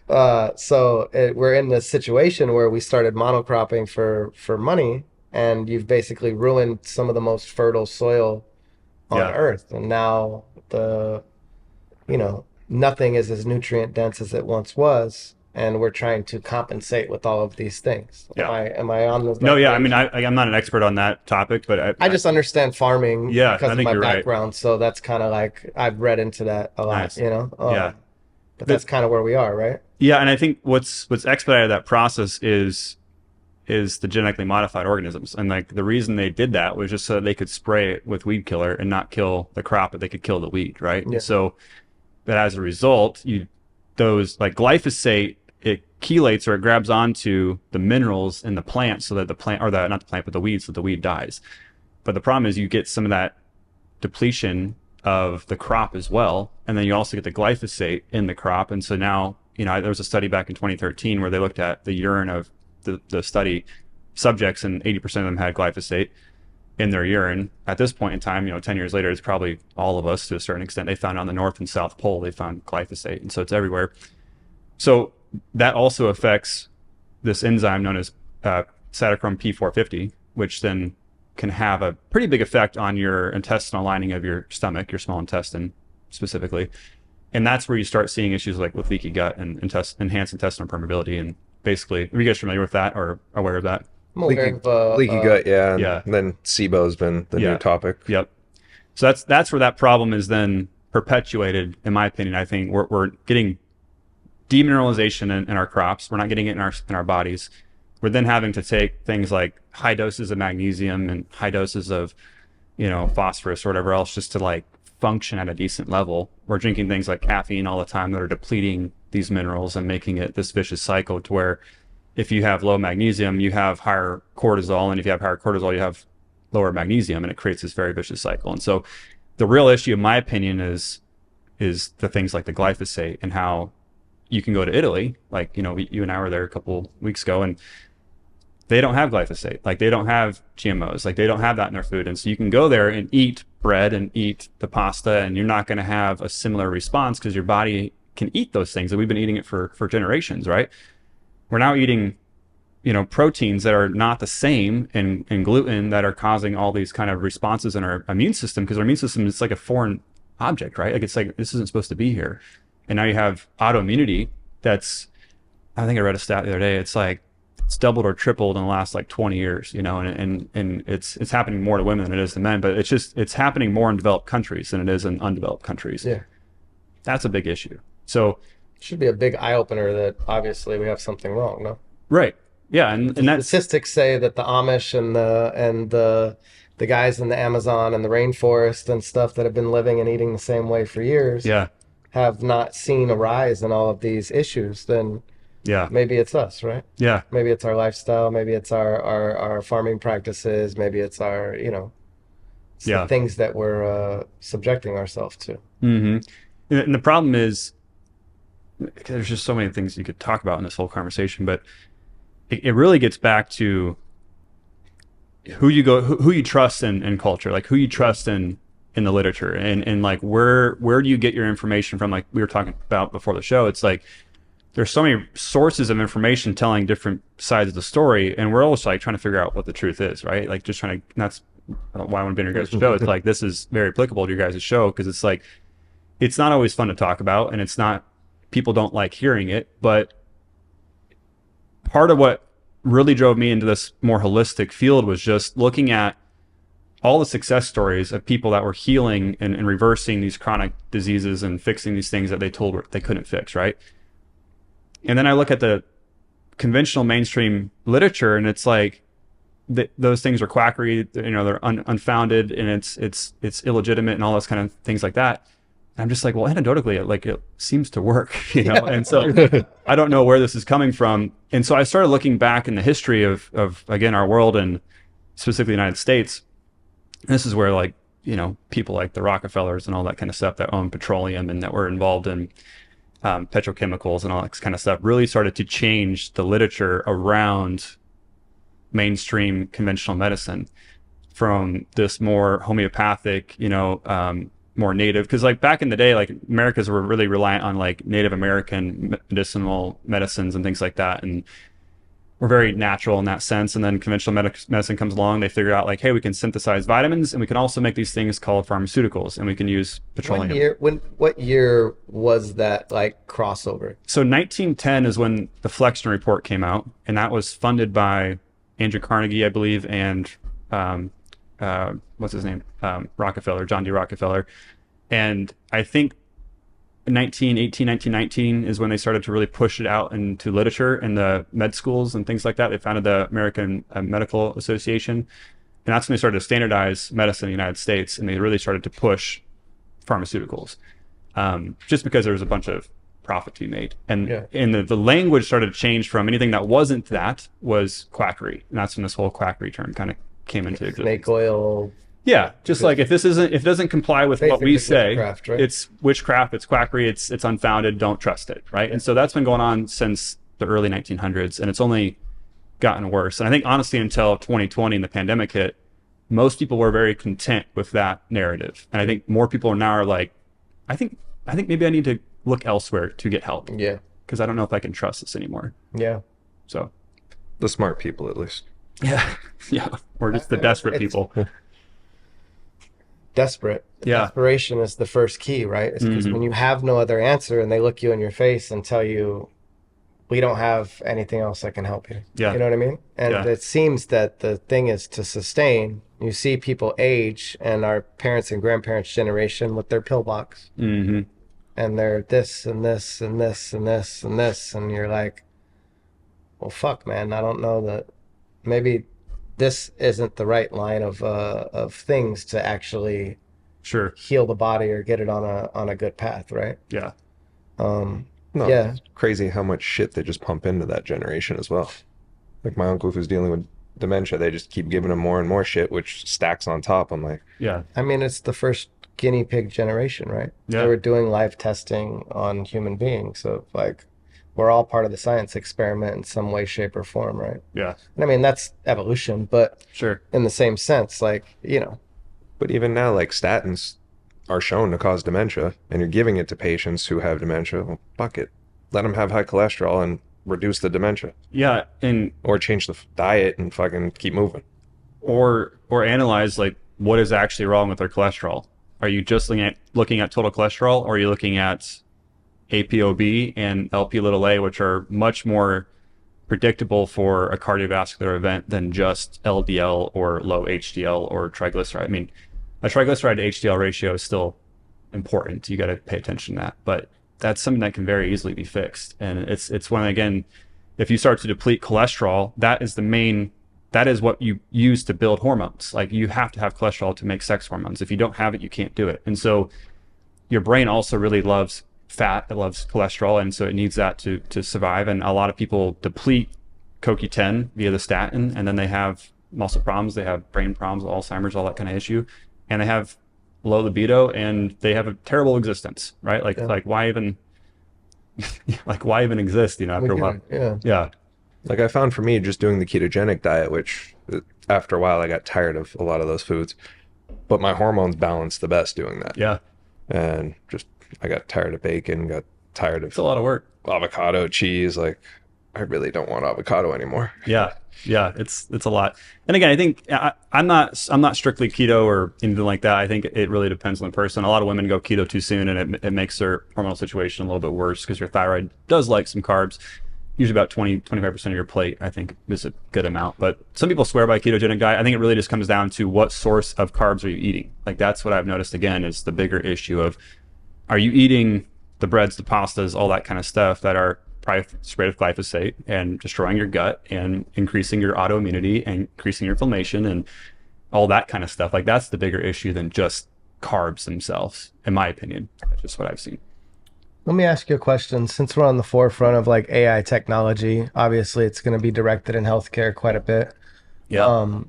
[SPEAKER 2] We're in this situation where we started monocropping for money, and you've basically ruined some of the most fertile soil on
[SPEAKER 1] Yeah.
[SPEAKER 2] Earth. And now nothing is as nutrient dense as it once was, and we're trying to compensate with all of these things.
[SPEAKER 1] Yeah.
[SPEAKER 2] Am I on the
[SPEAKER 1] No,
[SPEAKER 2] right
[SPEAKER 1] yeah. I
[SPEAKER 2] page?
[SPEAKER 1] mean, I'm not an expert on that topic, but
[SPEAKER 2] I just understand farming
[SPEAKER 1] Yeah,
[SPEAKER 2] because
[SPEAKER 1] I
[SPEAKER 2] of
[SPEAKER 1] think
[SPEAKER 2] my
[SPEAKER 1] you're right.
[SPEAKER 2] background, so that's kind of like I've read into that a lot,
[SPEAKER 1] Nice.
[SPEAKER 2] Yeah. But that's kind of where we are, right?
[SPEAKER 1] Yeah, and I think what's expedited that process is the genetically modified organisms, and like the reason they did that was just so that they could spray it with weed killer and not kill the crop, but they could kill the weed, right?
[SPEAKER 2] Yeah.
[SPEAKER 1] So, but as a result, those like glyphosate, it chelates or it grabs onto the minerals in the plant so that the plant, or not the plant, but the weed, so the weed dies. But the problem is you get some of that depletion of the crop as well, and then you also get the glyphosate in the crop. And so now, there was a study back in 2013 where they looked at the urine of the study subjects, and 80% of them had glyphosate in their urine. At this point in time, 10 years later, it's probably all of us to a certain extent. They found on the North and South Pole, they found glyphosate, and so it's everywhere. So that also affects this enzyme known as cytochrome P450, which then can have a pretty big effect on your intestinal lining of your stomach, your small intestine specifically. And that's where you start seeing issues like with leaky gut and enhanced intestinal permeability. And basically, are you guys familiar with that or aware of that?
[SPEAKER 2] I'm aware of,
[SPEAKER 3] Leaky gut, yeah.
[SPEAKER 1] Yeah.
[SPEAKER 3] And then SIBO's been the new topic.
[SPEAKER 1] Yep. So that's where that problem is then perpetuated, in my opinion. I think we're getting demineralization in our crops. We're not getting it in our bodies. We're then having to take things like high doses of magnesium and high doses of, phosphorus or whatever else just to like function at a decent level. We're drinking things like caffeine all the time that are depleting these minerals and making it this vicious cycle to where if you have low magnesium, you have higher cortisol, and if you have higher cortisol, you have lower magnesium, and it creates this very vicious cycle. And so the real issue, in my opinion, is the things like the glyphosate, and how you can go to Italy, like, you and I were there a couple weeks ago, and they don't have glyphosate. Like, they don't have GMOs. Like, they don't have that in their food. And so you can go there and eat bread and eat the pasta, and you're not going to have a similar response because your body can eat those things. And we've been eating it for generations, right? We're now eating, proteins that are not the same, and gluten that are causing all these kind of responses in our immune system, because our immune system is like a foreign object, right? Like, it's like, this isn't supposed to be here. And now you have autoimmunity that's, I think I read a stat the other day, it's like, it's doubled or tripled in the last like 20 years, and it's happening more to women than it is to men, but it's happening more in developed countries than it is in undeveloped countries.
[SPEAKER 2] Yeah.
[SPEAKER 1] That's a big issue. So
[SPEAKER 2] should be a big eye opener that obviously we have something wrong, no?
[SPEAKER 1] right. Yeah. And that's,
[SPEAKER 2] statistics say that the Amish and the guys in the Amazon and the rainforest and stuff that have been living and eating the same way for years
[SPEAKER 1] yeah.
[SPEAKER 2] have not seen a rise in all of these issues. Then
[SPEAKER 1] Yeah.
[SPEAKER 2] maybe it's us, right?
[SPEAKER 1] Yeah.
[SPEAKER 2] Maybe it's our lifestyle. Maybe it's our farming practices. Maybe it's our, it's the things that we're subjecting ourselves to.
[SPEAKER 1] Mm-hmm. And the problem is, there's just so many things you could talk about in this whole conversation, but it really gets back to who you trust in culture, like who you trust in the literature, and like where do you get your information from? Like we were talking about before the show, it's like there's so many sources of information telling different sides of the story, and we're always like trying to figure out what the truth is, right? Like just trying to, that's why I want to be on your guys' show. It's like, this is very applicable to your guys' show, because it's like, it's not always fun to talk about, and it's not, people don't like hearing it, but part of what really drove me into this more holistic field was just looking at all the success stories of people that were healing and reversing these chronic diseases and fixing these things that they told they couldn't fix, right? And then I look at the conventional mainstream literature, and it's like those things are quackery, you know, they're unfounded, and it's illegitimate and all those kind of things like that. And I'm just like, well, anecdotally, like it seems to work, you know. And so I don't know where this is coming from. And so I started looking back in the history of again, our world, and specifically the United States. And this is where, like, you know, people like the Rockefellers and all that kind of stuff that own petroleum and that were involved in petrochemicals and all that kind of stuff really started to change the literature around mainstream conventional medicine from this more homeopathic, you know, more native, because like back in the day, like Americans were really reliant on like Native American medicinal medicines and things like that, and we're very natural in that sense. And then conventional medicine comes along, they figure out like, hey, we can synthesize vitamins and we can also make these things called pharmaceuticals, and we can use petroleum.
[SPEAKER 2] What year was that like crossover?
[SPEAKER 1] So 1910 is when the Flexner Report came out, and that was funded by Andrew Carnegie, I believe, and what's his name? Rockefeller, John D. Rockefeller. And I think 1919 is when they started to really push it out into literature and the med schools and things like that. They founded the American Medical Association. And that's when they started to standardize medicine in the United States. And they really started to push pharmaceuticals, just because there was a bunch of profit to be made. And, and the language started to change from anything that wasn't that was quackery. And that's when this whole quackery term kind of came into existence.
[SPEAKER 2] Snake oil.
[SPEAKER 1] Yeah, just like if it doesn't comply with what we say,
[SPEAKER 2] witchcraft, right?
[SPEAKER 1] It's witchcraft, it's quackery, it's unfounded, don't trust it, right? And so that's been going on since the early 1900s, and it's only gotten worse. And I think honestly, until 2020 and the pandemic hit, most people were very content with that narrative. And I think more people now are like, I think maybe I need to look elsewhere to get help.
[SPEAKER 2] Yeah.
[SPEAKER 1] Because I don't know if I can trust this anymore.
[SPEAKER 2] Yeah.
[SPEAKER 1] So.
[SPEAKER 3] The smart people, at least.
[SPEAKER 1] Yeah. Yeah. Or just the desperate people.
[SPEAKER 2] Desperate.
[SPEAKER 1] Yeah.
[SPEAKER 2] Desperation is the first key, right? It's because when you have no other answer and they look you in your face and tell you, we don't have anything else that can help you.
[SPEAKER 1] Yeah.
[SPEAKER 2] You know what I mean? And it seems that the thing is to sustain. You see people age, and our parents and grandparents' generation with their pill box.
[SPEAKER 1] Mm-hmm.
[SPEAKER 2] And they're this and this and this and this and this. And you're like, well, fuck, man, I don't know that maybe this isn't the right line of things to actually heal the body or get it on a good path, right?
[SPEAKER 1] Yeah.
[SPEAKER 3] It's crazy how much shit they just pump into that generation as well. Like my uncle who's dealing with dementia, they just keep giving him more and more shit, which stacks on top. I'm like,
[SPEAKER 1] yeah.
[SPEAKER 2] I mean, it's the first guinea pig generation, right?
[SPEAKER 1] Yeah.
[SPEAKER 2] They were doing live testing on human beings, so like we're all part of the science experiment in some way, shape, or form, right?
[SPEAKER 1] Yeah.
[SPEAKER 2] And I mean, that's evolution, but in the same sense, like, you know.
[SPEAKER 3] But even now, like statins are shown to cause dementia, and you're giving it to patients who have dementia. Well, fuck it. Let them have high cholesterol and reduce the dementia.
[SPEAKER 1] Yeah.
[SPEAKER 3] Or change the diet and fucking keep moving.
[SPEAKER 1] Or analyze like what is actually wrong with their cholesterol. Are you just looking at total cholesterol, or are you looking at ApoB and Lp(a), which are much more predictable for a cardiovascular event than just LDL or low HDL or triglyceride? I mean, a triglyceride to HDL ratio is still important. You got to pay attention to that, but that's something that can very easily be fixed. And it's when, again, if you start to deplete cholesterol, that is what you use to build hormones. Like you have to have cholesterol to make sex hormones. If you don't have it, you can't do it. And so your brain also really loves fat, it loves cholesterol, and so it needs that to survive. And a lot of people deplete CoQ10 via the statin, and then they have muscle problems, they have brain problems, Alzheimer's, all that kind of issue, and they have low libido, and they have a terrible existence, right? Like why even why even exist, you know, after a while? Yeah.
[SPEAKER 3] Like I found for me, just doing the ketogenic diet, which after a while I got tired of a lot of those foods, but my hormones balanced the best doing that.
[SPEAKER 1] Yeah.
[SPEAKER 3] And just I got tired of bacon, got tired of
[SPEAKER 1] it's a lot of work.
[SPEAKER 3] Avocado, cheese. Like I really don't want avocado anymore.
[SPEAKER 1] Yeah. It's a lot. And again, I think I'm not strictly keto or anything like that. I think it really depends on the person. A lot of women go keto too soon, and it makes their hormonal situation a little bit worse because your thyroid does like some carbs. usually about 25% of your plate, I think, is a good amount. But some people swear by ketogenic diet. I think it really just comes down to what source of carbs are you eating. Like that's what I've noticed again is the bigger issue of, are you eating the breads, the pastas, all that kind of stuff that are probably sprayed with glyphosate and destroying your gut and increasing your autoimmunity and increasing your inflammation and all that kind of stuff. Like that's the bigger issue than just carbs themselves, in my opinion. That's just what I've seen.
[SPEAKER 2] Let me ask you a question. Since we're on the forefront of like AI technology, obviously it's going to be directed in healthcare quite a bit.
[SPEAKER 1] Yeah.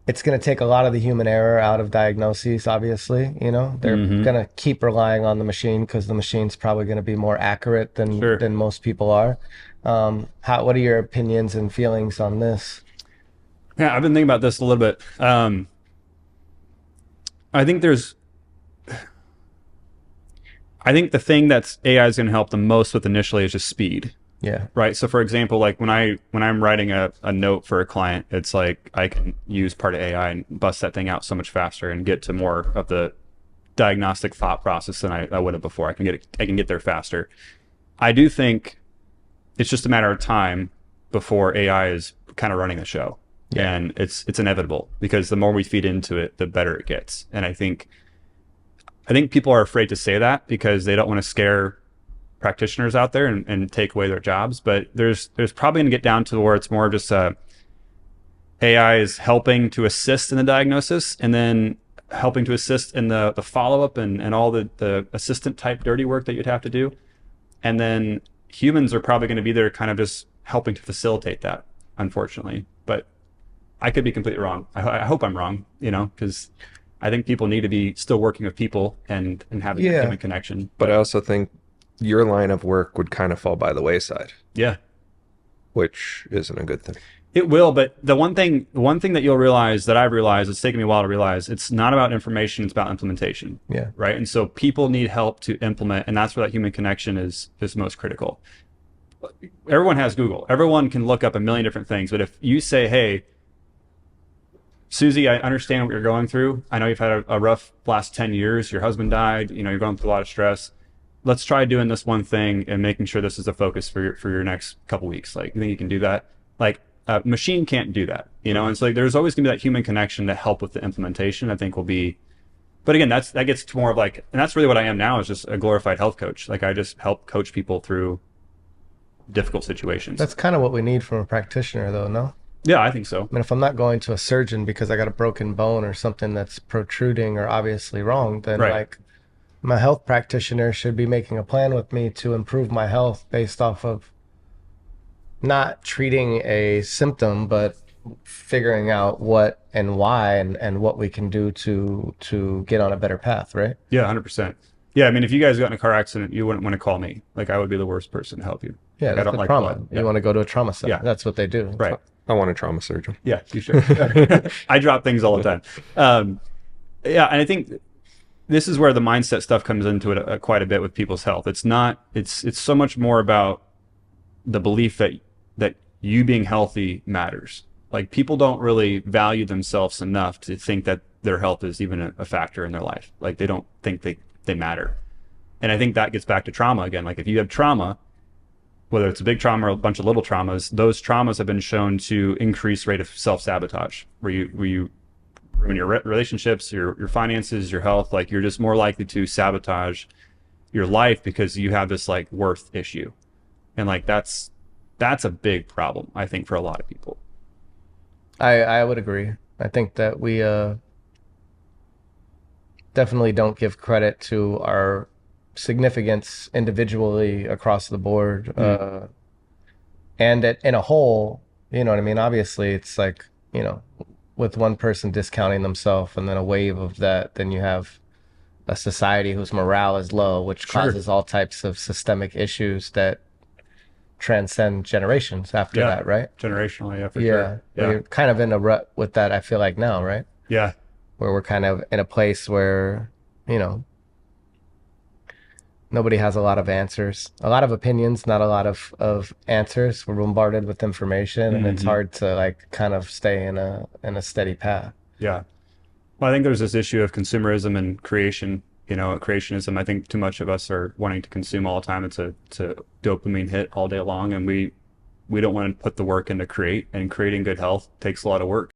[SPEAKER 2] It's going to take a lot of the human error out of diagnoses, obviously. They're going to keep relying on the machine because the machine's probably going to be more accurate than most people are. What are your opinions and feelings on this?
[SPEAKER 1] Yeah, I've been thinking about this a little bit. I think the thing that's AI is going to help the most with initially is just speed.
[SPEAKER 2] Yeah.
[SPEAKER 1] Right. So for example, like when I'm writing a note for a client, it's like I can use part of AI and bust that thing out so much faster and get to more of the diagnostic thought process than I would have before. I can get there faster. I do think it's just a matter of time before AI is kind of running the show. Yeah. And it's inevitable because the more we feed into it, the better it gets. And I think people are afraid to say that because they don't want to scare practitioners out there and take away their jobs. But there's probably going to get down to where it's more just AI is helping to assist in the diagnosis and then helping to assist in the follow-up and all the assistant type dirty work that you'd have to do. And then humans are probably going to be there kind of just helping to facilitate that, unfortunately. But I could be completely wrong. I hope I'm wrong, because I think people need to be still working with people and having a human connection.
[SPEAKER 3] But I also think your line of work would kind of fall by the wayside.
[SPEAKER 1] Yeah.
[SPEAKER 3] Which isn't a good thing.
[SPEAKER 1] It will, but the one thing that you'll realize that I've realized, it's taken me a while to realize, it's not about information, it's about implementation.
[SPEAKER 2] Yeah.
[SPEAKER 1] Right. And so people need help to implement, and that's where that human connection is most critical. Everyone has Google. Everyone can look up a million different things, but if you say, hey, Susie, I understand what you're going through. I know you've had a rough last 10 years. Your husband died. You're going through a lot of stress. Let's try doing this one thing and making sure this is the focus for your next couple weeks. Like, you think you can do that? Like, a machine can't do that, And so like, there's always going to be that human connection to help with the implementation. I think will be, but again, that gets to more of like, and that's really what I am now is just a glorified health coach. Like, I just help coach people through difficult situations.
[SPEAKER 2] That's kind of what we need from a practitioner, though, no?
[SPEAKER 1] Yeah, I think so.
[SPEAKER 2] I mean, if I'm not going to a surgeon because I got a broken bone or something that's protruding or obviously wrong, then like my health practitioner should be making a plan with me to improve my health based off of not treating a symptom, but figuring out what and why and what we can do to get on a better path, right?
[SPEAKER 1] Yeah, 100%. Yeah, I mean, if you guys got in a car accident, you wouldn't want to call me. Like, I would be the worst person to help you.
[SPEAKER 2] Yeah,
[SPEAKER 1] like,
[SPEAKER 2] that's
[SPEAKER 1] I don't like
[SPEAKER 2] trauma.
[SPEAKER 1] blood.
[SPEAKER 2] You want to go to a trauma center.
[SPEAKER 1] Yeah.
[SPEAKER 2] That's what they do.
[SPEAKER 1] Right.
[SPEAKER 3] I want a trauma surgeon.
[SPEAKER 1] Yeah, you should. I drop things all the time. Yeah, and I think this is where the mindset stuff comes into it quite a bit with people's health. It's so much more about the belief that you being healthy matters. Like, people don't really value themselves enough to think that their health is even a factor in their life. Like, they don't think they matter. And I think that gets back to trauma again. Like, if you have trauma, whether it's a big trauma or a bunch of little traumas, those traumas have been shown to increase rate of self-sabotage, where you ruin your relationships, your finances, your health. Like, you're just more likely to sabotage your life because you have this like worth issue. And like, that's a big problem, I think, for a lot of people.
[SPEAKER 2] I would agree. I think that we definitely don't give credit to our significance individually across the board, and in a whole, you know what I mean? Obviously, it's like, with one person discounting themselves and then a wave of that, then you have a society whose morale is low, which causes all types of systemic issues that transcend generations after that, right?
[SPEAKER 1] Generationally, yeah, for sure.
[SPEAKER 2] Yeah, we're kind of in a rut with that, I feel like now, right?
[SPEAKER 1] Yeah.
[SPEAKER 2] Where we're kind of in a place where, nobody has a lot of answers, a lot of opinions, not a lot of answers. We're bombarded with information, and it's hard to like kind of stay in a steady path.
[SPEAKER 1] Yeah. Well, I think there's this issue of consumerism and creation creationism. I think too much of us are wanting to consume all the time. It's a dopamine hit all day long, and we don't want to put the work into creating good health takes a lot of work.